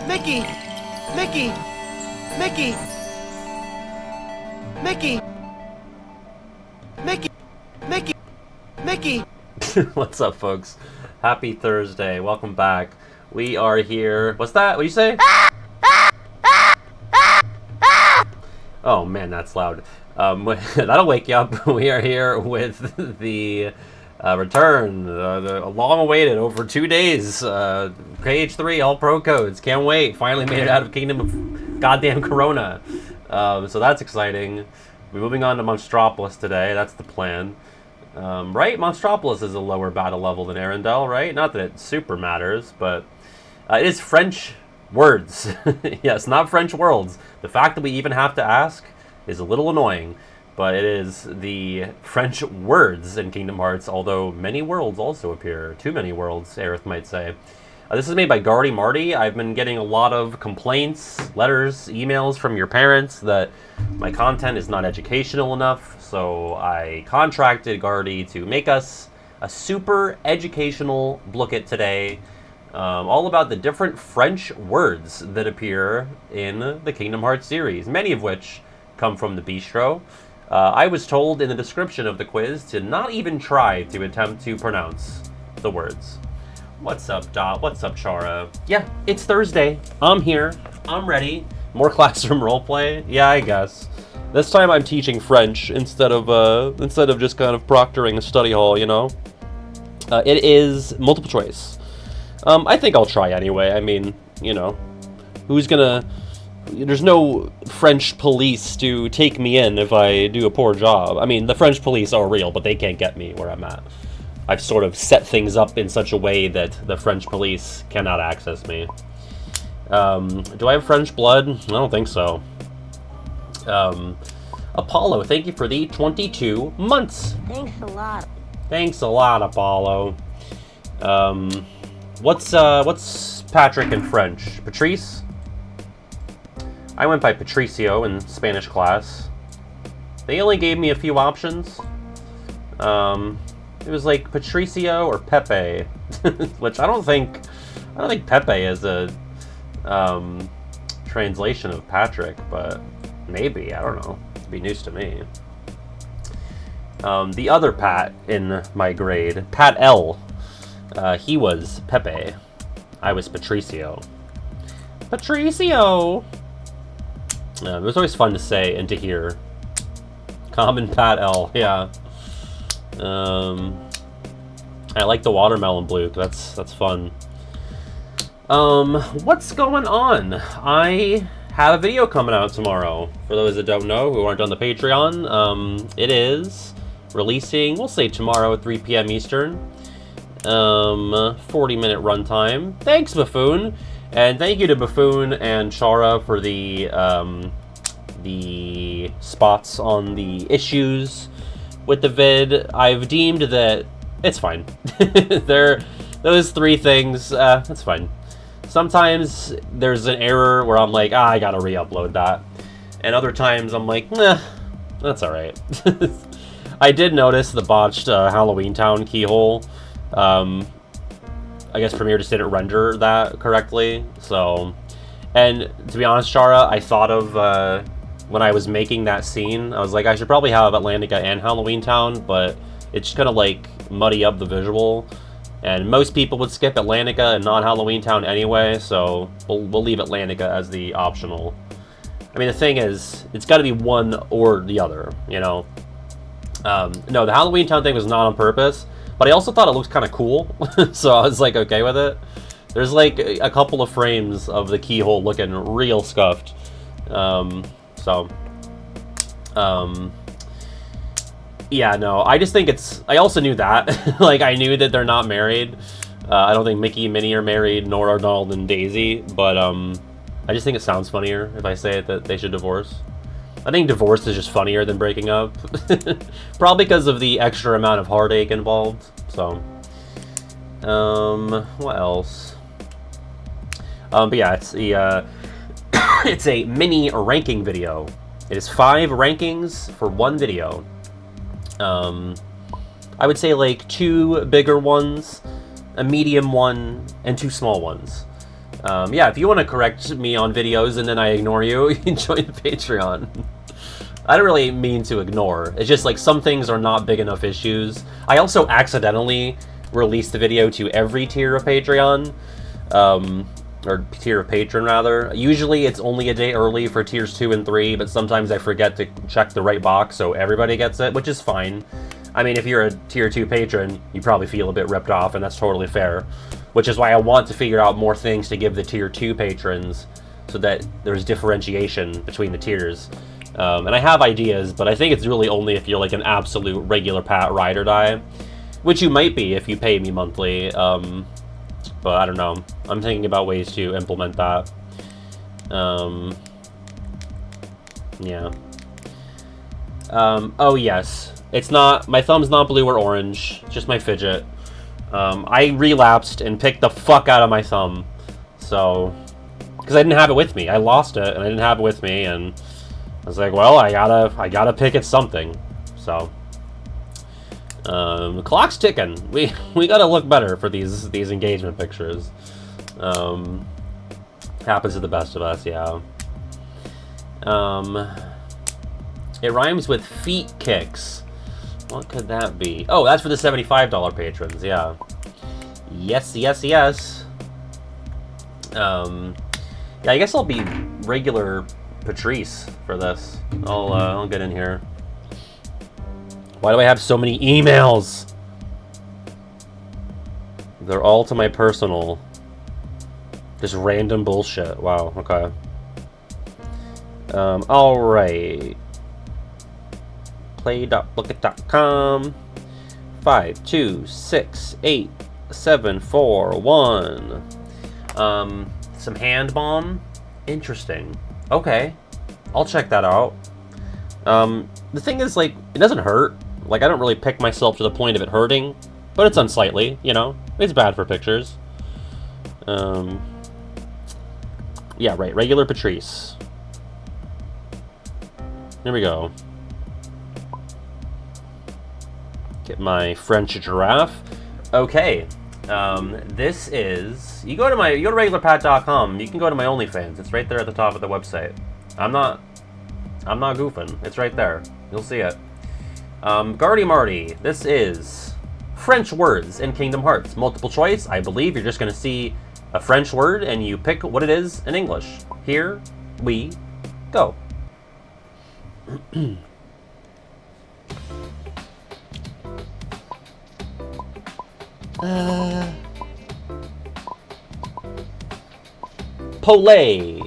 Mickey! Mickey! Mickey! Mickey! Mickey! Mickey! Mickey! What's up, folks? Happy Thursday. Welcome back. We are here. What's that? What do you say? Oh man, that's loud. That'll wake you up. We are here with the return, the long-awaited, over 2 days, KH3 All Pro codes. Can't wait. Finally made it out of Kingdom of Goddamn Corona. So that's exciting. We're moving on to Monstropolis today. That's the plan. Right? Monstropolis is a lower battle level than Arendelle, right? Not that it super matters, but it is French words. Yes, not French worlds. The fact that we even have to ask is a little annoying, but it is the French words in Kingdom Hearts, although many worlds also appear. Too many worlds, Aerith might say. This is made by Gardy Marty. I've been getting a lot of complaints, letters, emails from your parents that my content is not educational enough, so I contracted Gardy to make us a super educational Blooket today, all about the different French words that appear in the Kingdom Hearts series, many of which come from the bistro. I was told in the description of the quiz to not even try to attempt to pronounce the words. What's up, Dot? What's up, Chara? Yeah, it's Thursday. I'm here. I'm ready. More classroom roleplay? Yeah, I guess. This time I'm teaching French instead of just kind of proctoring a study hall, you know? It is multiple choice. I think I'll try anyway. I mean, you know, who's gonna... There's no French police to take me in if I do a poor job. I mean, the French police are real, but they can't get me where I'm at. I've sort of set things up in such a way that the French police cannot access me. Do I have French blood? I don't think so. Apollo, thank you for the 22 months. Thanks a lot. Thanks a lot, Apollo. What's Patrick in French? Patrice? I went by Patricio in Spanish class. They only gave me a few options. It was like Patricio or Pepe, which I don't think Pepe is a translation of Patrick, but maybe, I don't know. It'd be news to me. The other Pat in my grade, Pat L, he was Pepe. I was Patricio. Patricio! It was always fun to say and to hear. Common Pat L, yeah. I like the watermelon blue. That's fun. What's going on? I have a video coming out tomorrow. For those that don't know, who aren't on the Patreon, it is releasing, we'll say tomorrow at 3 p.m. Eastern. 40-minute runtime. Thanks, Buffoon. And thank you to Buffoon and Chara for the spots on the issues with the vid. I've deemed that it's fine. Those three things, that's fine. Sometimes there's an error where I'm like, I gotta re-upload that. And other times I'm like, nah, that's alright. I did notice the botched Halloween Town keyhole. I guess Premiere just didn't render that correctly, so... And to be honest, Chara, I thought of, when I was making that scene, I was like, I should probably have Atlantica and Halloween Town, but it's just gonna, like, muddy up the visual. And most people would skip Atlantica and not Halloween Town anyway, so we'll leave Atlantica as the optional. I mean, the thing is, it's gotta be one or the other, you know? No, the Halloween Town thing was not on purpose. But I also thought it looked kind of cool, so I was like okay with it. There's like a couple of frames of the keyhole looking real scuffed. Yeah, no, I just think it's... I also knew that. Like, I knew that they're not married. I don't think Mickey and Minnie are married, nor are Donald and Daisy, but I just think it sounds funnier if I say it that they should divorce. I think divorce is just funnier than breaking up. Probably because of the extra amount of heartache involved, so... what else? But yeah, it's the, it's a mini ranking video. It is 5 rankings for one video. I would say like 2 bigger ones, a medium one, and 2 small ones. Yeah, if you want to correct me on videos and then I ignore you, you can join the Patreon. I don't really mean to ignore. It's just like some things are not big enough issues. I also accidentally released the video to every tier of Patreon. Or tier of patron, rather. Usually it's only a day early for tiers 2 and 3, but sometimes I forget to check the right box so everybody gets it, which is fine. I mean, if you're a tier 2 patron, you probably feel a bit ripped off, and that's totally fair. Which is why I want to figure out more things to give the tier 2 patrons so that there's differentiation between the tiers. And I have ideas, but I think it's really only if you're like an absolute regular Pat ride or die, which you might be if you pay me monthly. But I don't know. I'm thinking about ways to implement that. Yeah. Oh yes. It's not, my thumb's not blue or orange, just my fidget. I relapsed and picked the fuck out of my thumb. So, because I didn't have it with me. I lost it and I didn't have it with me, and I was like, well, I gotta pick at something. So, the clock's ticking. We gotta look better for these engagement pictures. Happens to the best of us, yeah. It rhymes with feet kicks. What could that be? Oh, that's for the $75 patrons, yeah. Yes, yes, yes. Yeah, I guess I'll be regular Patrice for this. I'll get in here. Why do I have so many emails? They're all to my personal. Just random bullshit. Wow, okay. Alright. Play.blooket.com 5, 2, 6, 8, 7, 4, 1. Some hand bomb. Interesting. Okay. I'll check that out. The thing is, like, it doesn't hurt. Like, I don't really pick myself to the point of it hurting, but it's unsightly, you know? It's bad for pictures. Yeah, right. Regular Patrice. Here we go. Get my French giraffe. Okay. This is... You go to regularpat.com. You can go to my OnlyFans. It's right there at the top of the website. I'm not goofing. It's right there. You'll see it. Gardy Marty. This is French words in Kingdom Hearts. Multiple choice. I believe you're just going to see a French word and you pick what it is in English. Here we go. Poulet.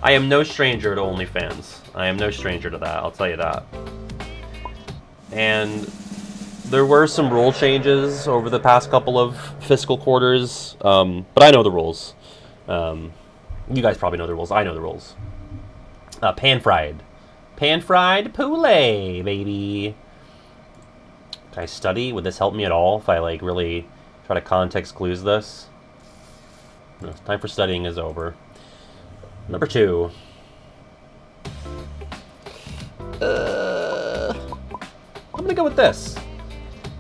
I am no stranger to OnlyFans. I am no stranger to that, I'll tell you that. And there were some rule changes over the past couple of fiscal quarters, but I know the rules. You guys probably know the rules. I know the rules. Pan-fried poulet, baby. Can I study? Would this help me at all if I, like, really try to context clues this? No, time for studying is over. Number 2. I'm gonna go with this.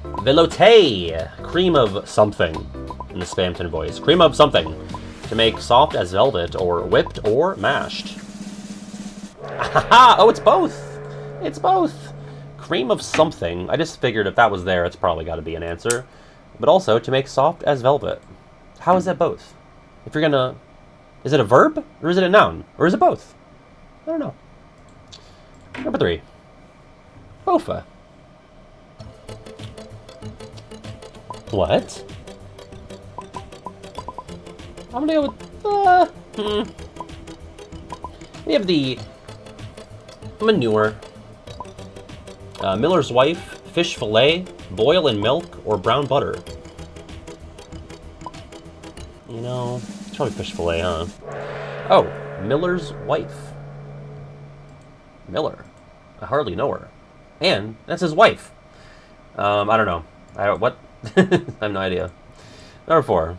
Velouté. Cream of something. In the Spamton voice. Cream of something. To make soft as velvet, or whipped, or mashed. Oh, it's both! It's both! Cream of something. I just figured if that was there, it's probably got to be an answer. But also, to make soft as velvet. How is that both? If you're gonna... Is it a verb? Or is it a noun? Or is it both? I don't know. Number 3. Bofa. What? I'm gonna go with... We have the... manure. Miller's wife, fish fillet, boil in milk, or brown butter. You know, it's probably fish fillet, huh? Oh, Miller's wife. Miller. I hardly know her. And that's his wife. I don't know. What? I have no idea. Number 4.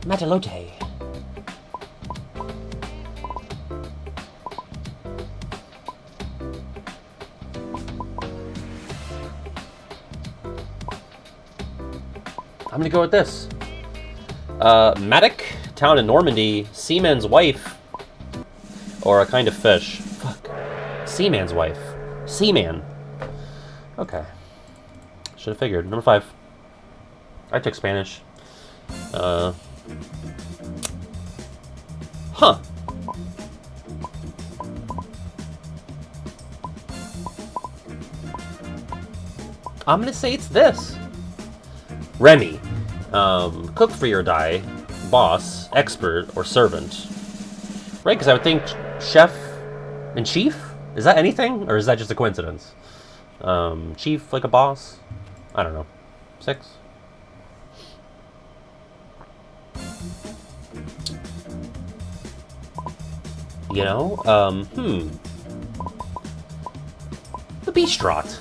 Matalote. I'm gonna go with this. Matic, town in Normandy, seaman's wife, or a kind of fish. Fuck. Seaman's wife. Seaman. Okay. Should have figured. Number 5. I took Spanish. Huh. I'm gonna say it's this. Remy. Cook for your die. Boss, expert, or servant. Right, because I would think chef and chief? Is that anything? Or is that just a coincidence? Chief, like a boss? I don't know. 6? You know, the Bistrat.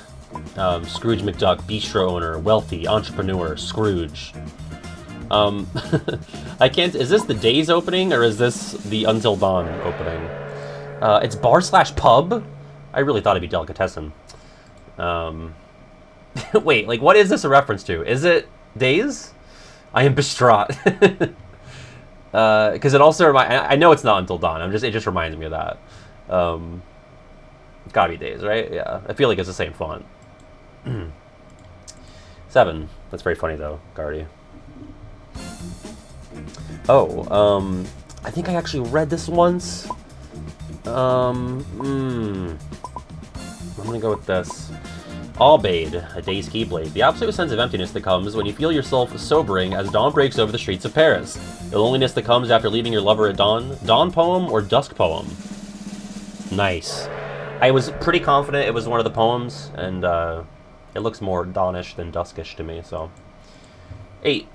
Scrooge McDuck, bistro owner, wealthy, entrepreneur, Scrooge. I can't, is this the Days opening, or is this the Until Dawn opening? It's bar/pub? I really thought it'd be Delicatessen. Wait, like, what is this a reference to? Is it Days? I am distraught. Because it also I know it's not Until Dawn. It just reminds me of that. It's gotta be Days, right? Yeah. I feel like it's the same font. 7. That's very funny though, Guardy. Oh, I think I actually read this once. I'm gonna go with this. Albade, a day's keyblade. The absolute sense of emptiness that comes when you feel yourself sobering as dawn breaks over the streets of Paris. The loneliness that comes after leaving your lover at dawn. Dawn poem or dusk poem? Nice. I was pretty confident it was one of the poems, and it looks more dawnish than duskish to me, so. 8.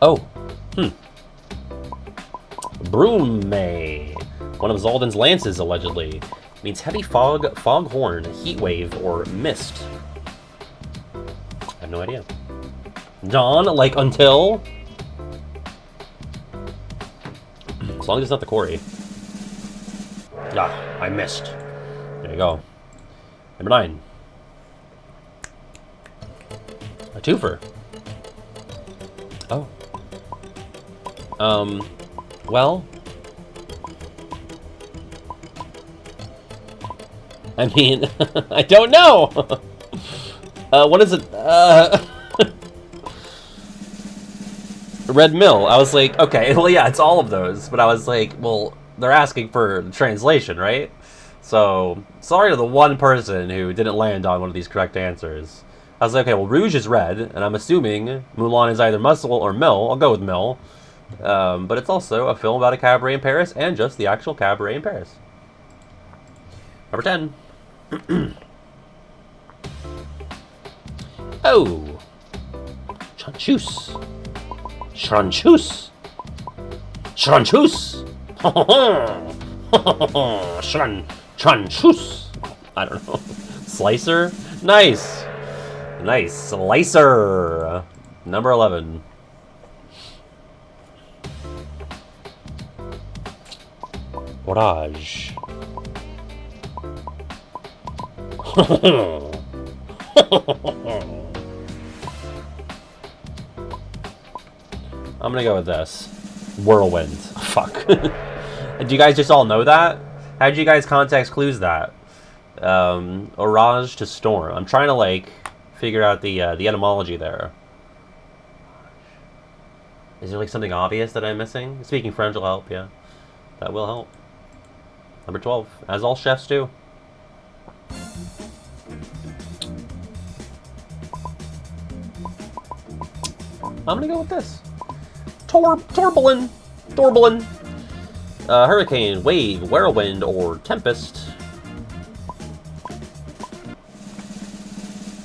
Oh. Brume. One of Zaldan's lances, allegedly. Means heavy fog, foghorn, heat wave, or mist. I have no idea. Dawn, like until? As long as it's not the quarry. Ah, I missed. There you go. Number 9. A twofer. Oh. Well... I mean, I don't know! What is it? Red Mill. I was like, okay, well, yeah, it's all of those. But I was like, well, they're asking for translation, right? So, sorry to the one person who didn't land on one of these correct answers. I was like, okay, well, Rouge is red, and I'm assuming Mulan is either Muscle or Mill. I'll go with Mill. But it's also a film about a cabaret in Paris, and just the actual cabaret in Paris. Number 10. Oh! Chanchus! Chanchus! Chanchus! Chanchus! I don't know. Slicer? Nice! Nice. Slicer! Number 11. Orage. I'm gonna go with this. Whirlwind. Fuck. Do you guys just all know that? How did you guys context clues that? Orage to storm. I'm trying to, like, figure out the etymology there. Is there, like, something obvious that I'm missing? Speaking French will help, yeah. That will help. Number 12. As all chefs do. I'm gonna go with this. Torbellin. Hurricane, wave, whirlwind, or tempest.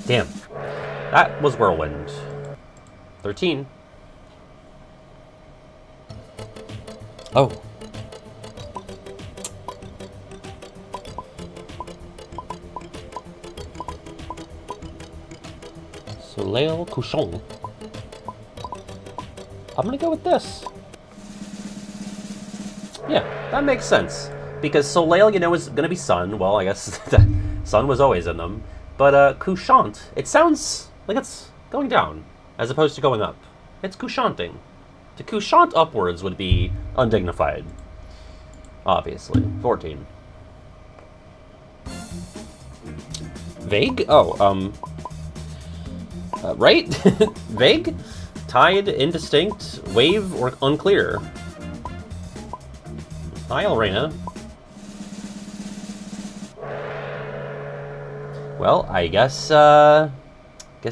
Damn. That was whirlwind. 13. Oh. Soleil couchant. I'm gonna go with this. Yeah, that makes sense. Because Soleil, you know, is gonna be sun. Well, I guess the sun was always in them. But, couchant, it sounds Like, it's going down, as opposed to going up. It's couchanting. To couchant upwards would be undignified. Obviously. 14. Vague? Oh, right? Vague? Tied, indistinct, wave, or unclear? Hi, Elrena. Well, I guess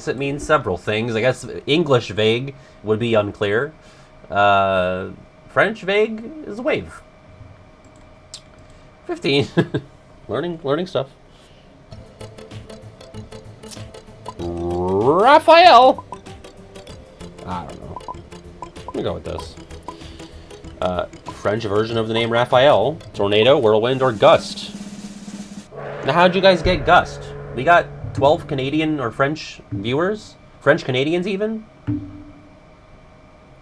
it means several things. I guess English vague would be unclear. French vague is wave. 15. learning stuff. Raphael. I don't know. I'm gonna go with this. French version of the name Raphael. Tornado, whirlwind, or gust. Now, how'd you guys get gust? We got 12 Canadian or French viewers? French Canadians, even? I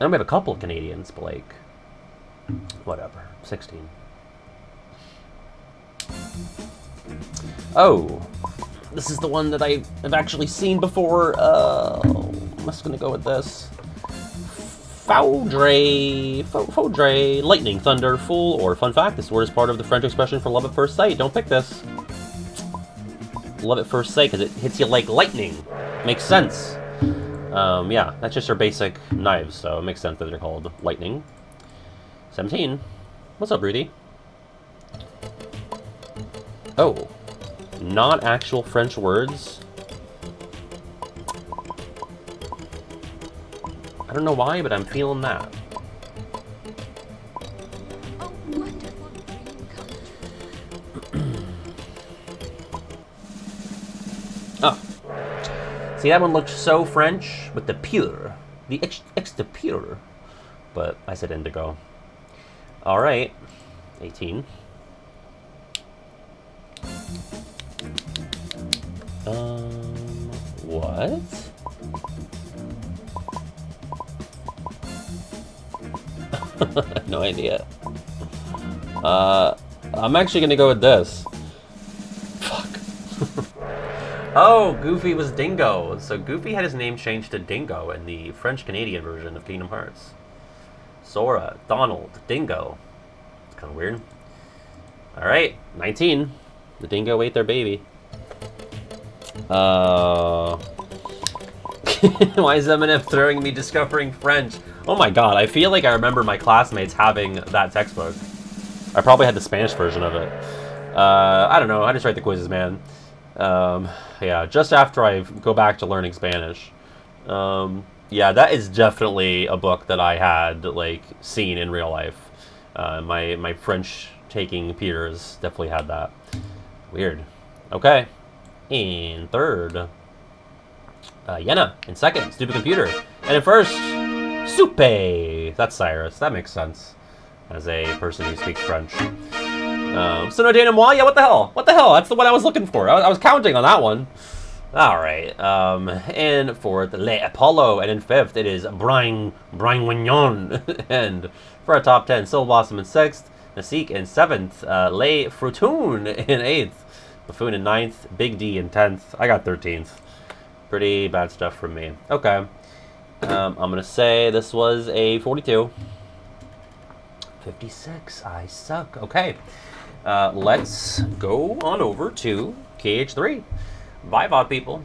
know we have a couple of Canadians, but, like, whatever. 16. Oh. This is the one that I have actually seen before. I'm just gonna go with this. Faudre, lightning, thunder, fool, or fun fact, this word is part of the French expression for love at first sight. Don't pick this. Love at first sight, because it hits you like lightning. Makes sense. Yeah, that's just our basic knives, so it makes sense that they're called lightning. 17. What's up, Rudy? Oh. Not actual French words. I don't know why, but I'm feeling that. Oh, wonderful dream come true. Oh. See, that one looked so French with the pure. The extra pure. But I said indigo. Alright. 18. What? No idea. I'm actually gonna go with this. Fuck. Oh, Goofy was Dingo. So Goofy had his name changed to Dingo in the French-Canadian version of Kingdom Hearts. Sora, Donald, Dingo. It's kind of weird. Alright, 19. The dingo ate their baby. Why is Eminem throwing me discovering French? Oh my god, I feel like I remember my classmates having that textbook. I probably had the Spanish version of it. I don't know, I just write the quizzes, man. Yeah, just after I go back to learning Spanish. Yeah, that is definitely a book that I had, like, seen in real life. My French-taking peers definitely had that. Weird. Okay. In third, Yenna. In second, Stupid Computer. And in first, Soupe. That's Cyrus. That makes sense. As a person who speaks French. So no denouement? Yeah, what the hell? What the hell? That's the one I was looking for. I was counting on that one. Alright. In fourth, Le Apollo. And in fifth, it is Brian Wignon. And for our top 10, Syl Blossom in sixth. Nasik in seventh. Le Frutoon in eighth. Buffoon in 9th, Big D in 10th. I got 13th. Pretty bad stuff from me. Okay. I'm going to say this was a 42. 56. I suck. Okay. Let's go on over to KH3. Bye, VOD people.